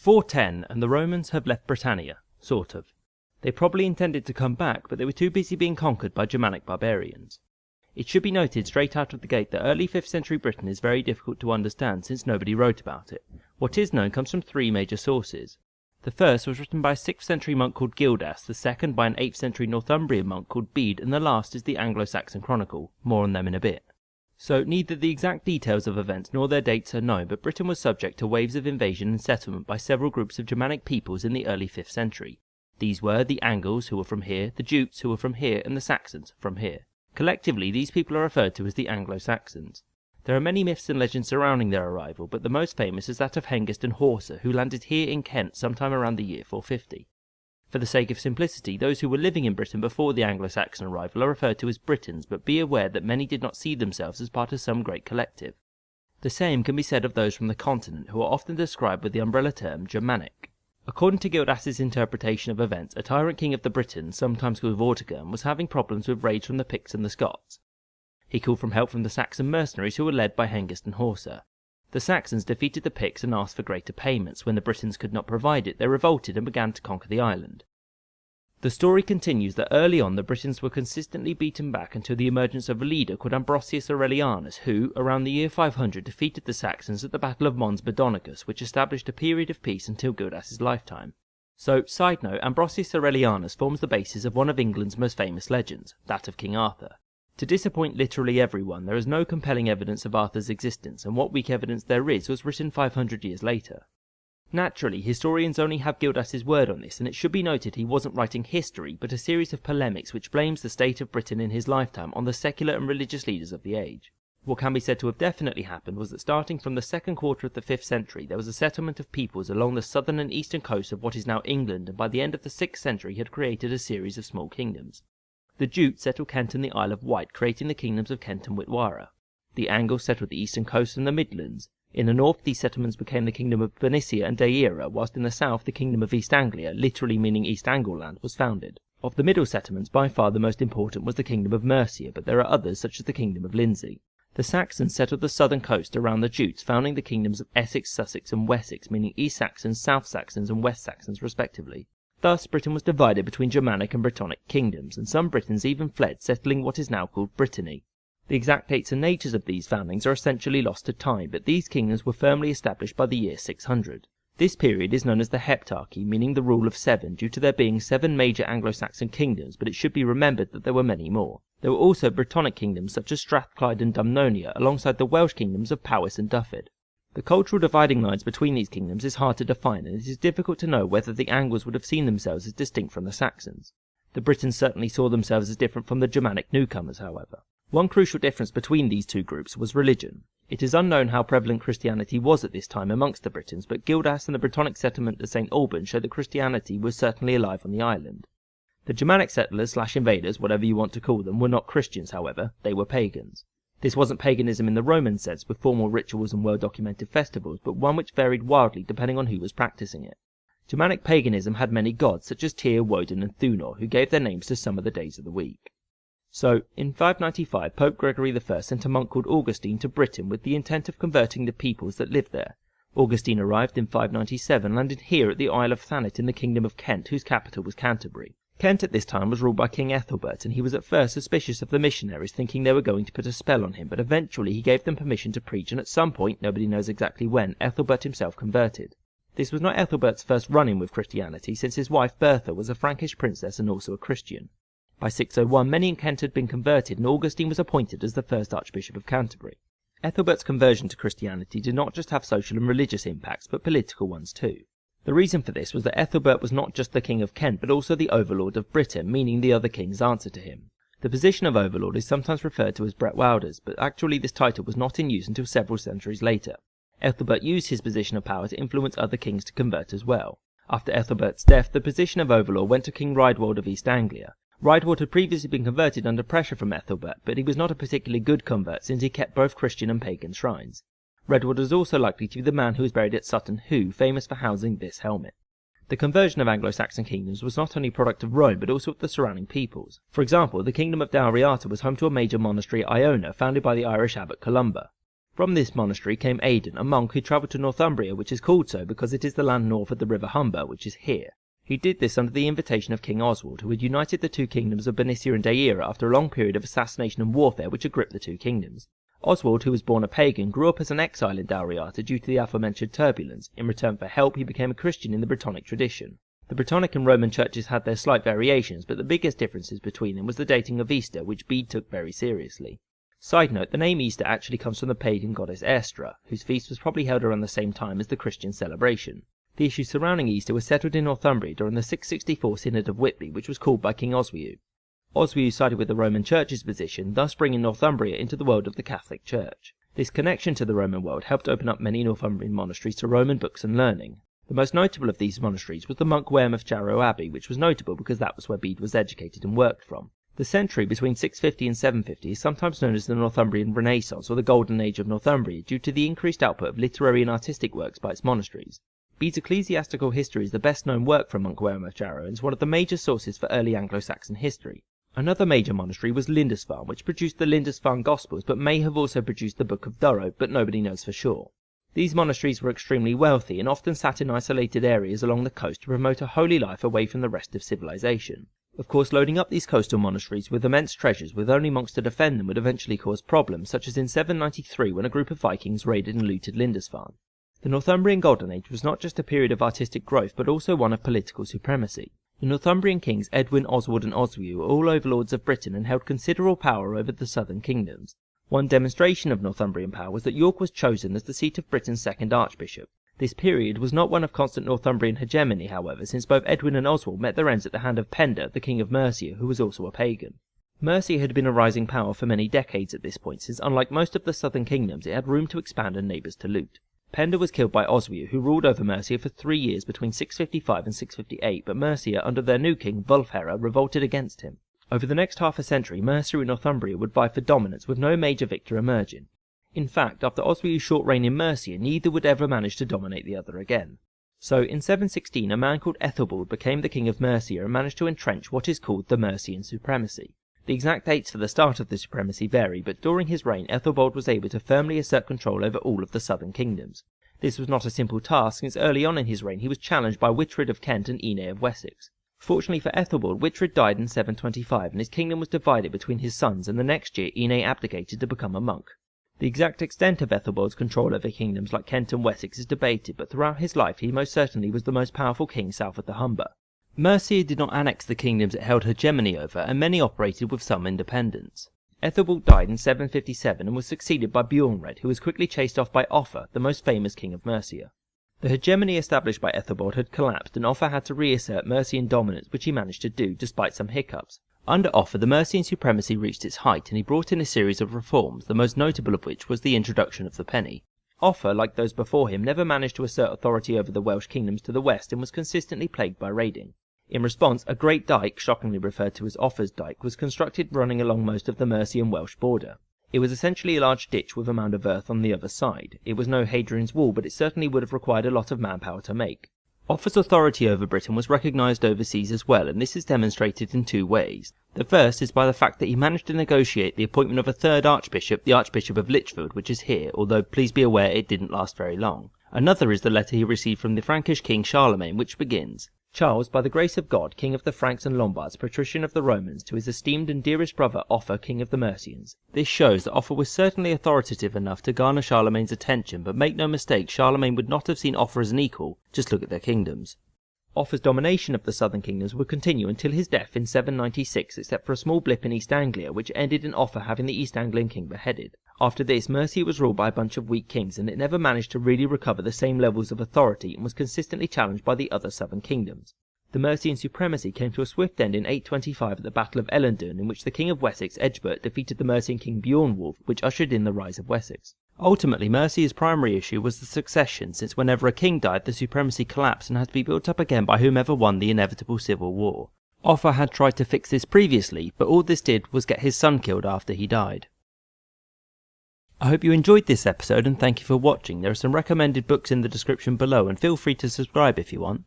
410 and the Romans have left Britannia, sort of. They probably intended to come back, but they were too busy being conquered by Germanic barbarians. It should be noted straight out of the gate that early 5th century Britain is very difficult to understand since nobody wrote about it. What is known comes from three major sources. The first was written by a 6th century monk called Gildas, the second by an 8th century Northumbrian monk called Bede, and the last is the Anglo-Saxon Chronicle. More on them in a bit. So neither the exact details of events nor their dates are known, but Britain was subject to waves of invasion and settlement by several groups of Germanic peoples in the early 5th century. These were the Angles, who were from here, the Jutes, who were from here, and the Saxons, from here. Collectively, these people are referred to as the Anglo-Saxons. There are many myths and legends surrounding their arrival, but the most famous is that of Hengist and Horsa, who landed here in Kent sometime around the year 450. For the sake of simplicity, those who were living in Britain before the Anglo-Saxon arrival are referred to as Britons, but be aware that many did not see themselves as part of some great collective. The same can be said of those from the continent, who are often described with the umbrella term Germanic. According to Gildas's interpretation of events, a tyrant king of the Britons, sometimes called Vortigern, was having problems with raids from the Picts and the Scots. He called for help from the Saxon mercenaries who were led by Hengist and Horsa. The Saxons defeated the Picts and asked for greater payments. When the Britons could not provide it, they revolted and began to conquer the island. The story continues that early on the Britons were consistently beaten back until the emergence of a leader called Ambrosius Aurelianus, who, around the year 500, defeated the Saxons at the Battle of Mons Badonicus, which established a period of peace until Gildas's lifetime. So, side note, Ambrosius Aurelianus forms the basis of one of England's most famous legends, that of King Arthur. To disappoint literally everyone, there is no compelling evidence of Arthur's existence, and what weak evidence there is was written 500 years later. Naturally, historians only have Gildas's word on this, and it should be noted he wasn't writing history, but a series of polemics which blames the state of Britain in his lifetime on the secular and religious leaders of the age. What can be said to have definitely happened was that starting from the second quarter of the 5th century, there was a settlement of peoples along the southern and eastern coast of what is now England, and by the end of the 6th century had created a series of small kingdoms. The Jutes settled Kent and the Isle of Wight, creating the kingdoms of Kent and Witwara. The Angles settled the eastern coast and the Midlands. In the north, these settlements became the kingdom of Bernicia and Deira, whilst in the south, the kingdom of East Anglia, literally meaning East Angleland, was founded. Of the middle settlements, by far the most important was the kingdom of Mercia, but there are others, such as the kingdom of Lindsey. The Saxons settled the southern coast around the Jutes, founding the kingdoms of Essex, Sussex, and Wessex, meaning East Saxons, South Saxons, and West Saxons, respectively. Thus, Britain was divided between Germanic and Brittonic kingdoms, and some Britons even fled, settling what is now called Brittany. The exact dates and natures of these foundings are essentially lost to time, but these kingdoms were firmly established by the year 600. This period is known as the Heptarchy, meaning the rule of 7, due to there being 7 major Anglo-Saxon kingdoms, but it should be remembered that there were many more. There were also Brittonic kingdoms such as Strathclyde and Dumnonia, alongside the Welsh kingdoms of Powys and Dyfed. The cultural dividing lines between these kingdoms is hard to define, and it is difficult to know whether the Angles would have seen themselves as distinct from the Saxons. The Britons certainly saw themselves as different from the Germanic newcomers, however. One crucial difference between these two groups was religion. It is unknown how prevalent Christianity was at this time amongst the Britons, but Gildas and the Brittonic settlement at St. Alban show that Christianity was certainly alive on the island. The Germanic settlers/invaders, whatever you want to call them, were not Christians, however, they were pagans. This wasn't paganism in the Roman sense, with formal rituals and well-documented festivals, but one which varied wildly depending on who was practicing it. Germanic paganism had many gods, such as Tyr, Woden, and Thunor, who gave their names to some of the days of the week. So, in 595, Pope Gregory I sent a monk called Augustine to Britain with the intent of converting the peoples that lived there. Augustine arrived in 597, landed here at the Isle of Thanet in the Kingdom of Kent, whose capital was Canterbury. Kent at this time was ruled by King Ethelbert, and he was at first suspicious of the missionaries, thinking they were going to put a spell on him, but eventually he gave them permission to preach, and at some point, nobody knows exactly when, Ethelbert himself converted. This was not Ethelbert's first run-in with Christianity, since his wife Bertha was a Frankish princess and also a Christian. By 601, many in Kent had been converted, and Augustine was appointed as the first Archbishop of Canterbury. Ethelbert's conversion to Christianity did not just have social and religious impacts, but political ones too. The reason for this was that Ethelbert was not just the King of Kent, but also the Overlord of Britain, meaning the other kings answered to him. The position of Overlord is sometimes referred to as Bretwalders, but actually this title was not in use until several centuries later. Ethelbert used his position of power to influence other kings to convert as well. After Ethelbert's death, the position of Overlord went to King Raedwald of East Anglia. Raedwald had previously been converted under pressure from Ethelbert, but he was not a particularly good convert since he kept both Christian and pagan shrines. Raedwald is also likely to be the man who was buried at Sutton Hoo, famous for housing this helmet. The conversion of Anglo-Saxon kingdoms was not only a product of Rome, but also of the surrounding peoples. For example, the kingdom of Dalriata was home to a major monastery at Iona, founded by the Irish abbot Columba. From this monastery came Aidan, a monk who travelled to Northumbria, which is called so because it is the land north of the river Humber, which is here. He did this under the invitation of King Oswald, who had united the two kingdoms of Bernicia and Deira after a long period of assassination and warfare which had gripped the two kingdoms. Oswald, who was born a pagan, grew up as an exile in Dalriata due to the aforementioned turbulence. In return for help, he became a Christian in the Brittonic tradition. The Brittonic and Roman churches had their slight variations, but the biggest differences between them was the dating of Easter, which Bede took very seriously. Side note, the name Easter actually comes from the pagan goddess Estra, whose feast was probably held around the same time as the Christian celebration. The issues surrounding Easter were settled in Northumbria during the 664 Synod of Whitby, which was called by King Oswiu. Oswiu sided with the Roman Church's position, thus bringing Northumbria into the world of the Catholic Church. This connection to the Roman world helped open up many Northumbrian monasteries to Roman books and learning. The most notable of these monasteries was the monk Wearmouth Jarrow Abbey, which was notable because that was where Bede was educated and worked from. The century between 650 and 750 is sometimes known as the Northumbrian Renaissance or the Golden Age of Northumbria due to the increased output of literary and artistic works by its monasteries. Bede's ecclesiastical history is the best known work from monk Wearmouth Jarrow and is one of the major sources for early Anglo-Saxon history. Another major monastery was Lindisfarne, which produced the Lindisfarne Gospels but may have also produced the Book of Durrow, but nobody knows for sure. These monasteries were extremely wealthy and often sat in isolated areas along the coast to promote a holy life away from the rest of civilization. Of course, loading up these coastal monasteries with immense treasures with only monks to defend them would eventually cause problems, such as in 793 when a group of Vikings raided and looted Lindisfarne. The Northumbrian Golden Age was not just a period of artistic growth but also one of political supremacy. The Northumbrian kings Edwin, Oswald and Oswiu were all overlords of Britain and held considerable power over the southern kingdoms. One demonstration of Northumbrian power was that York was chosen as the seat of Britain's second archbishop. This period was not one of constant Northumbrian hegemony, however, since both Edwin and Oswald met their ends at the hand of Penda, the king of Mercia, who was also a pagan. Mercia had been a rising power for many decades at this point, since unlike most of the southern kingdoms it had room to expand and neighbours to loot. Penda was killed by Oswiu, who ruled over Mercia for 3 years between 655 and 658, but Mercia, under their new king, Wulfhere, revolted against him. Over the next half a century, Mercia and Northumbria would vie for dominance, with no major victor emerging. In fact, after Oswiu's short reign in Mercia, neither would ever manage to dominate the other again. So, in 716, a man called Ethelbald became the king of Mercia and managed to entrench what is called the Mercian supremacy. The exact dates for the start of the supremacy vary, but during his reign Ethelbald was able to firmly assert control over all of the southern kingdoms. This was not a simple task, since early on in his reign he was challenged by Witred of Kent and Ine of Wessex. Fortunately for Ethelbald, Witred died in 725 and his kingdom was divided between his sons, and the next year Ine abdicated to become a monk. The exact extent of Ethelbald's control over kingdoms like Kent and Wessex is debated, but throughout his life he most certainly was the most powerful king south of the Humber. Mercia did not annex the kingdoms it held hegemony over, and many operated with some independence. Ethelbald died in 757 and was succeeded by Bjornred, who was quickly chased off by Offa, the most famous king of Mercia. The hegemony established by Ethelbald had collapsed, and Offa had to reassert Mercian dominance, which he managed to do, despite some hiccups. Under Offa, the Mercian supremacy reached its height, and he brought in a series of reforms, the most notable of which was the introduction of the penny. Offa, like those before him, never managed to assert authority over the Welsh kingdoms to the west and was consistently plagued by raiding. In response, a great dyke, shockingly referred to as Offa's Dyke, was constructed running along most of the Mercian Welsh border. It was essentially a large ditch with a mound of earth on the other side. It was no Hadrian's Wall, but it certainly would have required a lot of manpower to make. Offa's authority over Britain was recognised overseas as well, and this is demonstrated in two ways. The first is by the fact that he managed to negotiate the appointment of a third archbishop, the Archbishop of Lichfield, which is here, although please be aware it didn't last very long. Another is the letter he received from the Frankish king Charlemagne, which begins, "Charles, by the grace of God, King of the Franks and Lombards, patrician of the Romans, to his esteemed and dearest brother Offa, King of the Mercians." This shows that Offa was certainly authoritative enough to garner Charlemagne's attention, but make no mistake, Charlemagne would not have seen Offa as an equal. Just look at their kingdoms. Offa's domination of the southern kingdoms would continue until his death in 796, except for a small blip in East Anglia, which ended in Offa having the East Anglian king beheaded. After this, Mercia was ruled by a bunch of weak kings, and it never managed to really recover the same levels of authority and was consistently challenged by the other southern kingdoms. The Mercian supremacy came to a swift end in 825 at the Battle of Ellendun, in which the King of Wessex, Egbert, defeated the Mercian king Beornwulf, which ushered in the rise of Wessex. Ultimately, Mercia's primary issue was the succession, since whenever a king died, the supremacy collapsed and had to be built up again by whomever won the inevitable civil war. Offa had tried to fix this previously, but all this did was get his son killed after he died. I hope you enjoyed this episode and thank you for watching. There are some recommended books in the description below and feel free to subscribe if you want.